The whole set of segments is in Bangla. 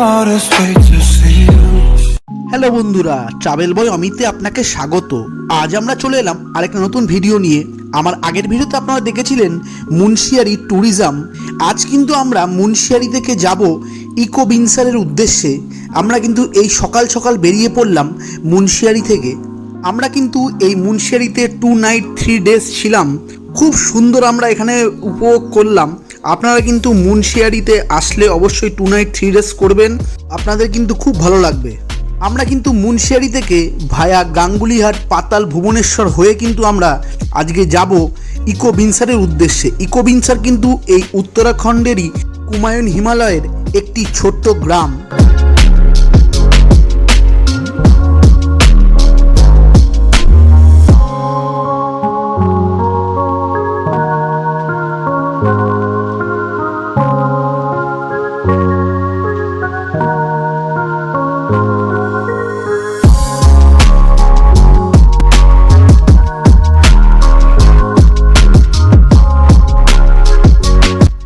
hardest way to see you. Hello বন্ধুরা, ট্রাভেল বয় অমিতে আপনাকে স্বাগত। আজ আমরা চলে এলাম আরেকটা নতুন ভিডিও নিয়ে। আমার আগের ভিডিওতে আপনারা দেখেছিলেন মুন্সিয়ারি ট্যুরিজম। আজ কিন্তু আমরা মুন্সিয়ারি থেকে যাব ইকো বিনসারের উদ্দেশ্যে। আমরা কিন্তু এই সকাল সকাল বেরিয়ে পড়লাম মুন্সিয়ারি থেকে। আমরা কিন্তু এই মুন্সিয়ারিতে 2 নাইট 3 ডেজ ছিলাম। খুব সুন্দর আমরা এখানে উপভোগ করলাম। আপনারা কিন্তু মুন্সিয়ারিতে আসলে অবশ্যই 2 নাইট 3 ডেজ করবেন, আপনাদের কিন্তু খুব ভালো লাগবে। আমরা কিন্তু মুন্সিয়ারি থেকে ভায়া গাঙ্গুলিহাট পাতাল ভুবনেশ্বর হয়ে কিন্তু আমরা আজকে যাব ইকো বিনসারের উদ্দেশ্যে। ইকো বিনসার কিন্তু এই উত্তরাখণ্ডেরই কুমায়ুন হিমালয়ের একটি ছোট্ট গ্রাম।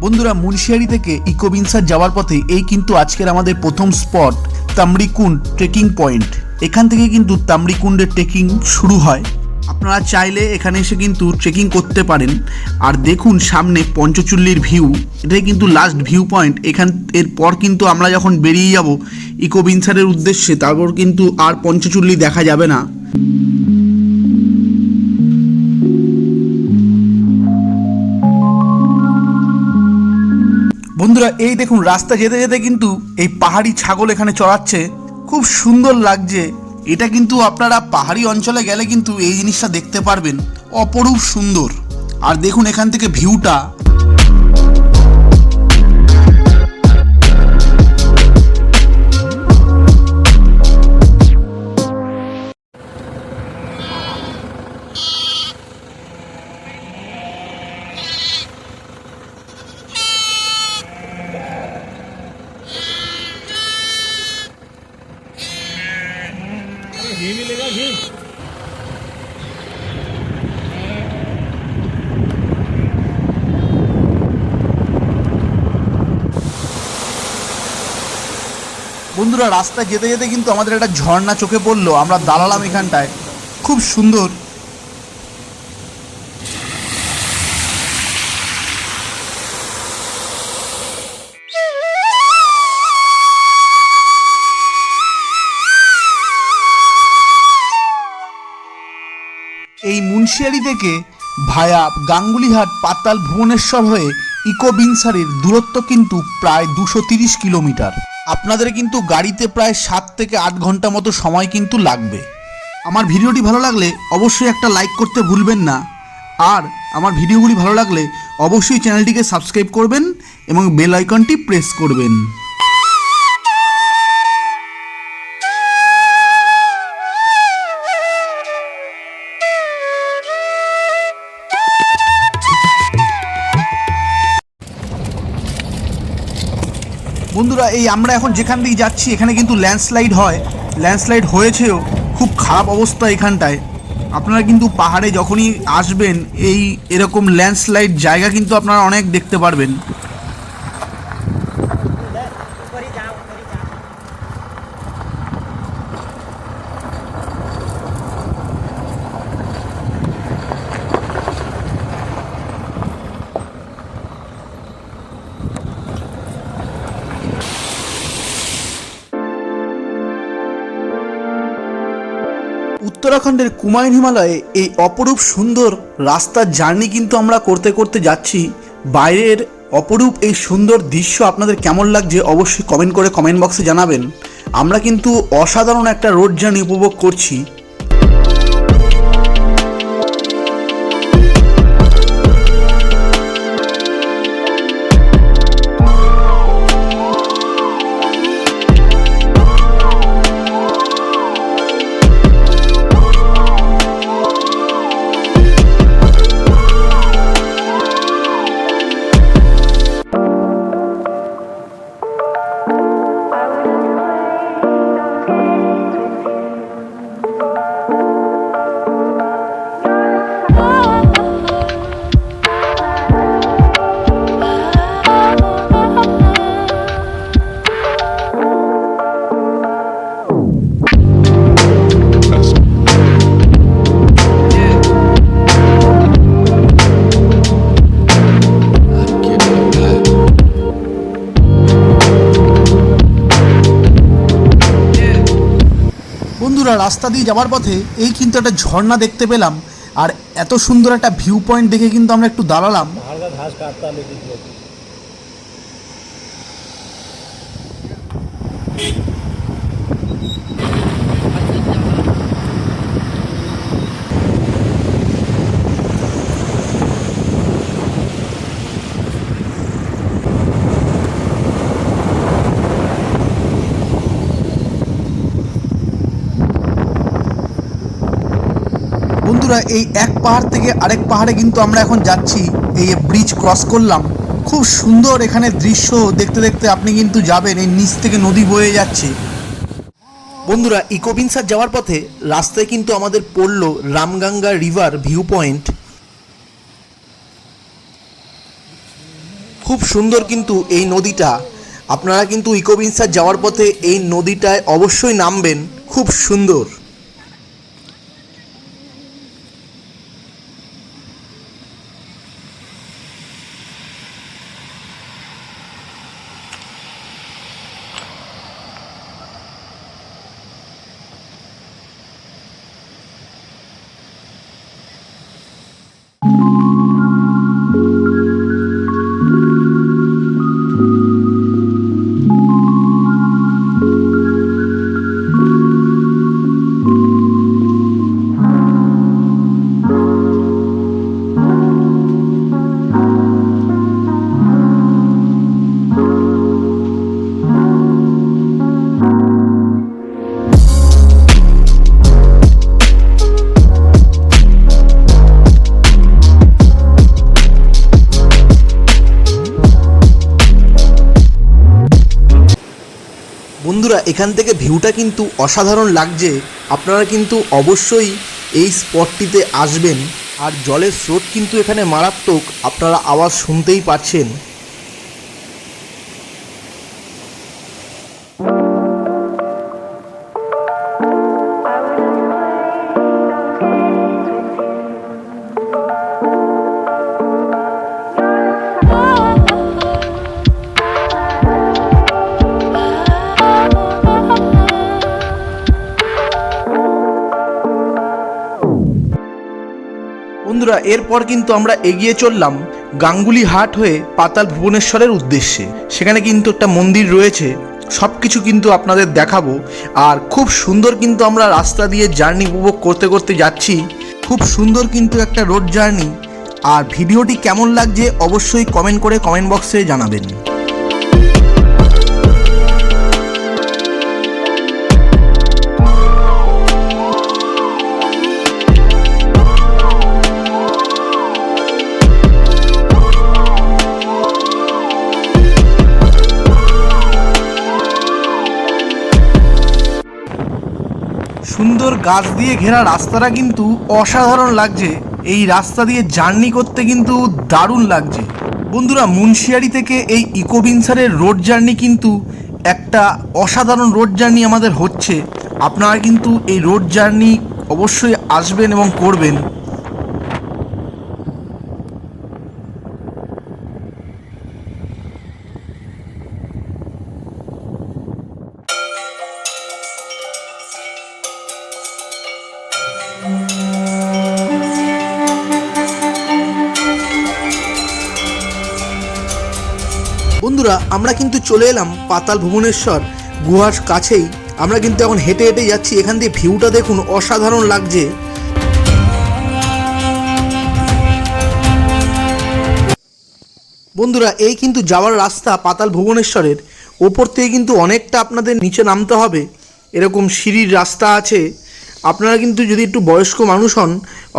বন্ধুরা, মুন্সিয়ারি থেকে ইকো বিনসার যাওয়ার পথে এই কিন্তু আজকের আমাদের প্রথম স্পট তামরিকুন্ড ট্রেকিং পয়েন্ট। এখান থেকে কিন্তু তামরিকুন্ডের ট্রেকিং শুরু হয়। আপনারা চাইলে এখানে এসে কিন্তু ট্রেকিং করতে পারেন। আর দেখুন সামনে পঞ্চচুল্লির ভিউ, এটাই কিন্তু লাস্ট ভিউ পয়েন্ট। এরপর কিন্তু আমরা যখন বেরিয়ে যাব ইকো বিনসারের উদ্দেশ্যে, তারপর কিন্তু আর পঞ্চচুল্লি দেখা যাবে না। বন্ধুরা, এই দেখুন রাস্তা যেতে যেতে কিন্তু এই পাহাড়ি ছাগল এখানে চড়াচ্ছে, খুব সুন্দর লাগছে। এটা কিন্তু আপনারা পাহাড়ি অঞ্চলে গেলে কিন্তু এই জিনিসটা দেখতে পারবেন, অপরূপ সুন্দর। আর দেখুন এখান থেকে ভিউটা। घी मिलेगा घी। বন্ধুরা, রাস্তা যেতে যেতে কিন্তু আমাদের একটা ঝর্ণা চোখে পড়লো। আমরা দাঁড়ালাম এখানটায়, খুব সুন্দর। এই মুন্সিয়ারি থেকে ভায়া গাঙ্গুলিহাট পাতাল ভুবনেশ্বর হয়ে ইকো বিনসারের দূরত্ব কিন্তু প্রায় 230 কিলোমিটার। আপনাদের কিন্তু গাড়িতে প্রায় 7 থেকে 8 ঘন্টা মতো সময় কিন্তু লাগবে। আমার ভিডিওটি ভালো লাগলে অবশ্যই একটা লাইক করতে ভুলবেন না। আর আমার ভিডিওগুলি ভালো লাগলে অবশ্যই চ্যানেলটিকে সাবস্ক্রাইব করবেন এবং বেল আইকনটি প্রেস করবেন। বন্ধুরা, এই আমরা এখন যেখান দিয়ে যাচ্ছি এখানে কিন্তু ল্যান্ডস্লাইড হয়, ল্যান্ডস্লাইড হয়েছেও, খুব খারাপ অবস্থা এখানটায়। আপনারা কিন্তু পাহাড়ে যখনই আসবেন এই এরকম ল্যান্ডস্লাইড জায়গা কিন্তু আপনারা অনেক দেখতে পারবেন। উত্তরাখণ্ডের কুমায়ুন হিমালয়ে এই অপরূপ সুন্দর রাস্তার জার্নি কিন্তু আমরা করতে করতে যাচ্ছি। বাইরের অপরূপ এই সুন্দর দৃশ্য আপনাদের কেমন লাগছে অবশ্যই কমেন্ট করে কমেন্ট বক্সে জানাবেন। আমরা কিন্তু অসাধারণ একটা রোড জার্নি উপভোগ করছি। বন্ধুরা রাস্তা দিয়ে যাওয়ার পথে এই কিন্তু একটা ঝর্ণা দেখতে পেলাম, আর এত সুন্দর একটা ভিউ পয়েন্ট দেখে কিন্তু আমরা একটু দাঁড়ালাম। হালকা ঘাস কাটতা लेकिन বন্ধুরা এই এক পাহাড় থেকে আরেক পাহাড়ে কিন্তু আমরা এখন যাচ্ছি, এই ব্রিজ ক্রস করলাম। খুব সুন্দর এখানে দৃশ্য দেখতে দেখতে আপনি কিন্তু যাবেন, এই নিচ থেকে নদী বয়ে যাচ্ছে। বন্ধুরা ইকোবিনসার যাওয়ার পথে রাস্তায় কিন্তু আমাদের পড়লো রামগঙ্গা রিভার ভিউ পয়েন্ট। খুব সুন্দর কিন্তু এই নদীটা, আপনারা কিন্তু ইকোবিনসার যাওয়ার পথে এই নদীটায় অবশ্যই নামবেন, খুব সুন্দর। বন্ধুরা এখান থেকে ভিউটা কিন্তু অসাধারণ লাগছে, আপনারা কিন্তু অবশ্যই এই স্পটটিতে আসবেন। আর জলের স্রোত কিন্তু এখানে মারাত্মক, আপনারা আওয়াজ শুনতেই পাচ্ছেন। বন্ধুরা এরপর কিন্তু আমরা এগিয়ে চললাম গাঙ্গুলি হাট হয়ে পাতাল ভুবনেশ্বরের উদ্দেশ্যে। সেখানে কিন্তু একটা মন্দির রয়েছে, সব কিছু কিন্তু আপনাদের দেখাবো। আর খুব সুন্দর কিন্তু আমরা রাস্তা দিয়ে জার্নি উপভোগ করতে করতে যাচ্ছি, খুব সুন্দর কিন্তু একটা রোড জার্নি। আর ভিডিওটি কেমন লাগছে অবশ্যই কমেন্ট করে কমেন্ট বক্সে জানাবেন। সুন্দর গাছ দিয়ে ঘেরা রাস্তাটা কিন্তু অসাধারণ লাগছে, এই রাস্তা দিয়ে জার্নি করতে কিন্তু দারুণ লাগছে। বন্ধুরা মুন্সিয়ারি থেকে এই ইকোবিনসারের রোড জার্নি কিন্তু একটা অসাধারণ রোড জার্নি আমাদের হচ্ছে। আপনারা কিন্তু এই রোড জার্নি অবশ্যই আসবেন এবং করবেন। বন্ধুরা আমরা কিন্তু চলে এলাম পাতাল ভুবনেশ্বর গুহার কাছেই। আমরা কিন্তু এখন হেঁটে হেঁটে যাচ্ছি, এখান দিয়ে ভিউটা দেখুন অসাধারণ লাগছে। বন্ধুরা এই কিন্তু যাওয়ার রাস্তা পাতাল ভুবনেশ্বরের ওপর থেকে কিন্তু অনেকটা আপনাদের নিচে নামতে হবে, এরকম সিঁড়ির রাস্তা আছে। আপনারা কিন্তু যদি একটু বয়স্ক মানুষ হন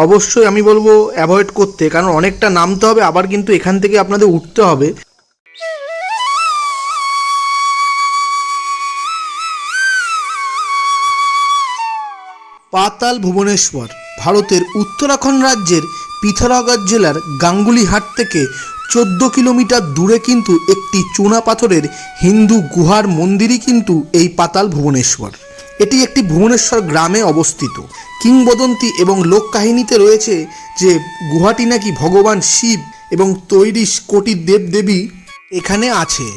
অবশ্যই আমি বলবো অ্যাভয়েড করতে, কারণ অনেকটা নামতে হবে, আবার কিন্তু এখান থেকে আপনাদের উঠতে হবে। পাতাল ভুবনেশ্বর ভারতের উত্তরাখণ্ড রাজ্যের পিথোরাগড় জেলার গাঙ্গুলি হাট থেকে 14 কিলোমিটার দূরে কিন্তু একটি চুনা পাথরের হিন্দু গুহার মন্দিরই কিন্তু এই পাতাল ভুবনেশ্বর। এটি একটি ভুবনেশ্বর গ্রামে অবস্থিত। কিংবদন্তি এবং লোককাহিনীতে রয়েছে যে গুহাটি নাকি ভগবান শিব এবং তৈরি কোটি দেবদেবী এখানে আছে।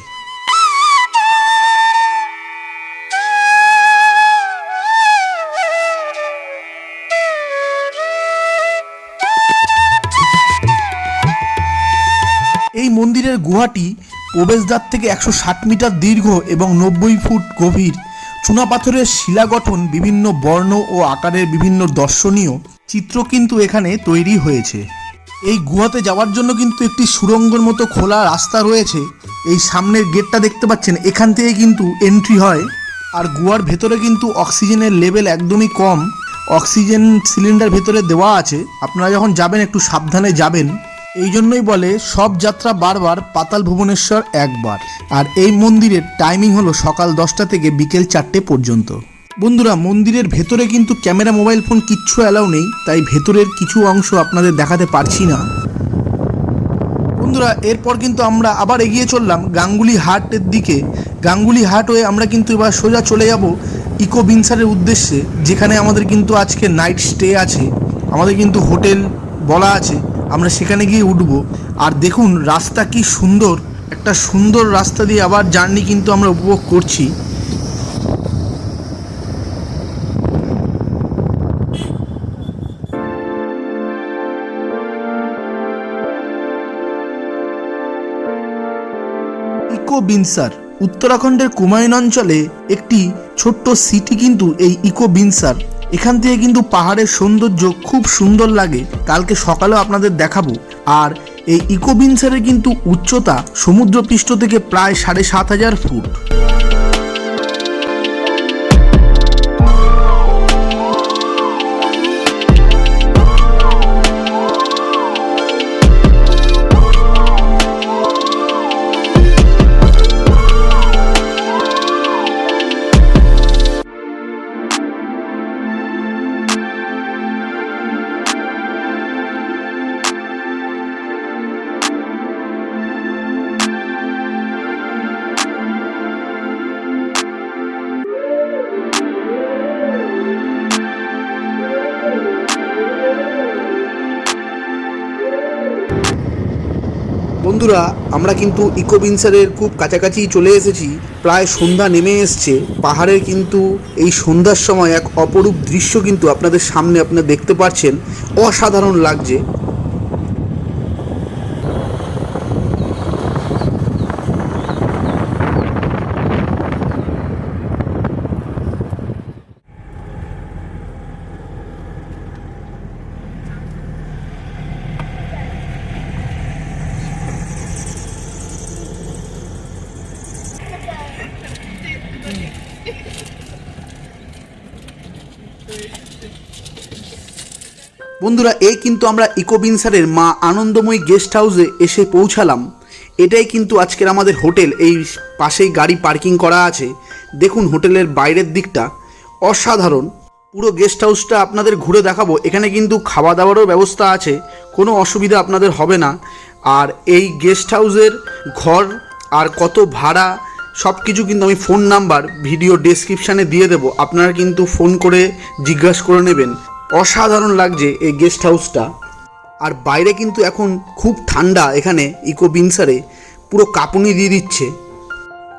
মন্দিরের গুহাটি প্রবেশদ্বার থেকে 160 মিটার দীর্ঘ এবং 90 ফুট গভীর। চুনাপাথরের শিলা গঠন, বিভিন্ন বর্ণ ও আকারের বিভিন্ন দর্শনীয় চিত্র কিন্তু এখানে তৈরি হয়েছে। এই গুহাতে যাওয়ার জন্য কিন্তু একটি সুড়ঙ্গের মতো খোলা রাস্তা রয়েছে। এই সামনের গেটটা দেখতে পাচ্ছেন, এখান থেকে কিন্তু এন্ট্রি হয়। আর গুহার ভেতরে কিন্তু অক্সিজেনের লেভেল একদমই কম, অক্সিজেন সিলিন্ডার ভেতরে দেওয়া আছে। আপনারা যখন যাবেন একটু সাবধানে যাবেন। এই জন্যই বলে সব যাত্রা বারবার, পাতাল ভুবনেশ্বর একবার। আর এই মন্দিরের টাইমিং হলো সকাল 10টা থেকে বিকেল 4টে পর্যন্ত। বন্ধুরা, মন্দিরের ভেতরে কিন্তু ক্যামেরা, মোবাইল ফোন কিচ্ছু অ্যালাউ নেই, তাই ভেতরের কিছু অংশ আপনাদের দেখাতে পারছি না। বন্ধুরা, এরপর কিন্তু আমরা আবার এগিয়ে চললাম গাঙ্গুলি হাটের দিকে। গাঙ্গুলি হাট হয়ে আমরা কিন্তু এবার সোজা চলে যাব ইকো বিনসারের উদ্দেশ্যে, যেখানে আমাদের কিন্তু আজকে নাইট স্টে আছে। আমাদের কিন্তু হোটেল বলা আছে, আমরা সেখানে গিয়ে উঠব। আর দেখুন রাস্তা কি সুন্দর, একটা সুন্দর রাস্তা দিয়ে আবার জার্নি কিন্তু আমরা উপভোগ করছি। ইকো বিনসার উত্তরাখণ্ডের কুমায়ুন অঞ্চলে একটি ছোট্ট সিটি কিন্তু এই ইকো বিনসার। এখান থেকে কিন্তু পাহাড়ের সৌন্দর্য খুব সুন্দর লাগে, কালকে সকালেও আপনাদের দেখাবো। আর এই ইকো বিনসারের কিন্তু উচ্চতা সমুদ্রপৃষ্ঠ থেকে প্রায় 7,500 ফুট। বন্ধুরা, আমরা কিন্তু ইকো বিনসারের খুব কাছাকাছি চলে এসেছি, প্রায় সন্ধ্যা নেমে এসছে। পাহাড়ের কিন্তু এই সন্ধ্যার সময় এক অপরূপ দৃশ্য কিন্তু আপনাদের সামনে আপনারা দেখতে পাচ্ছেন, অসাধারণ লাগছে। বন্ধুরা, এই কিন্তু আমরা ইকো বিনসারের মা আনন্দময়ী গেস্ট হাউসে এসে পৌঁছালাম। এটাই কিন্তু আজকের আমাদের হোটেল। এই পাশেই গাড়ি পার্কিং করা আছে। দেখুন হোটেলের বাইরের দিকটা অসাধারণ। পুরো গেস্ট হাউসটা আপনাদের ঘুরে দেখাবো। এখানে কিন্তু খাওয়া দাওয়ারও ব্যবস্থা আছে, কোনো অসুবিধা আপনাদের হবে না। আর এই গেস্ট হাউসের ঘর আর কত ভাড়া সব কিছু কিন্তু আমি ফোন নাম্বার ভিডিও ডেসক্রিপশানে দিয়ে দেবো, আপনারা কিন্তু ফোন করে জিজ্ঞাসা করে নেবেন। অসাধারণ লাগছে এই গেস্ট হাউসটা। আর বাইরে কিন্তু এখন খুব ঠান্ডা, এখানে ইকো বিনসারে পুরো কাঁপুনি দিয়ে দিচ্ছে।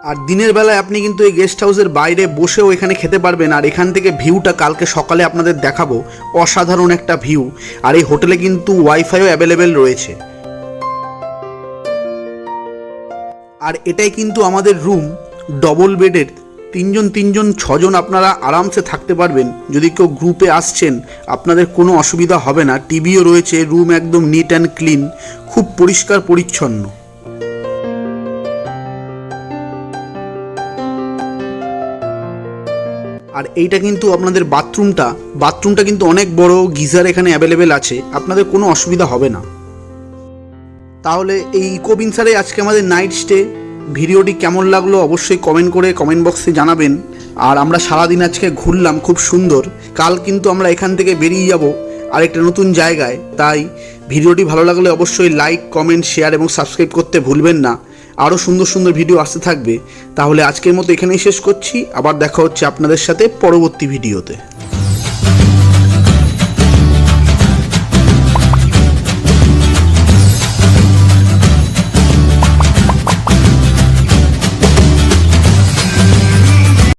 আর দিনের বেলায় আপনি কিন্তু এই গেস্ট হাউসের বাইরে বসেও এখানে খেতে পারবেন। আর এখান থেকে ভিউটা কালকে সকালে আপনাদের দেখাবো, অসাধারণ একটা ভিউ। আর এই হোটেলে কিন্তু ওয়াইফাইও অ্যাভেলেবেল রয়েছে। আর এটাই কিন্তু আমাদের রুম, ডবল বেডের, 3 জন 6জন আপনারা আরামসে থাকতে পারবেন। যদি কেউ গ্রুপে আসছেন আপনাদের কোনো অসুবিধা হবে না। টিভিও রয়েছে, রুম একদম নিট অ্যান্ড ক্লিন, খুব পরিষ্কার পরিচ্ছন্ন। আর এইটা কিন্তু আপনাদের বাথরুমটা কিন্তু অনেক বড়, গিজার এখানে অ্যাভেলেবেল আছে, আপনাদের কোনো অসুবিধা হবে না। তাহলে এই ইকো বিনসারে আজকে আমাদের নাইট স্টে। ভিডিওটি কেমন লাগলো অবশ্যই কমেন্ট করে কমেন্ট বক্সে জানাবেন। আর আমরা সারাদিন আজকে ঘুরলাম খুব সুন্দর। কাল কিন্তু আমরা এখান থেকে বেরিয়ে যাব আরেকটা নতুন জায়গায়। তাই ভিডিওটি ভালো লাগলে অবশ্যই লাইক, কমেন্ট, শেয়ার এবং সাবস্ক্রাইব করতে ভুলবেন না। আরও সুন্দর সুন্দর ভিডিও আসতে থাকবে। তাহলে আজকের মতো এখানেই শেষ করছি, আবার দেখা হচ্ছে আপনাদের সাথে পরবর্তী ভিডিওতে।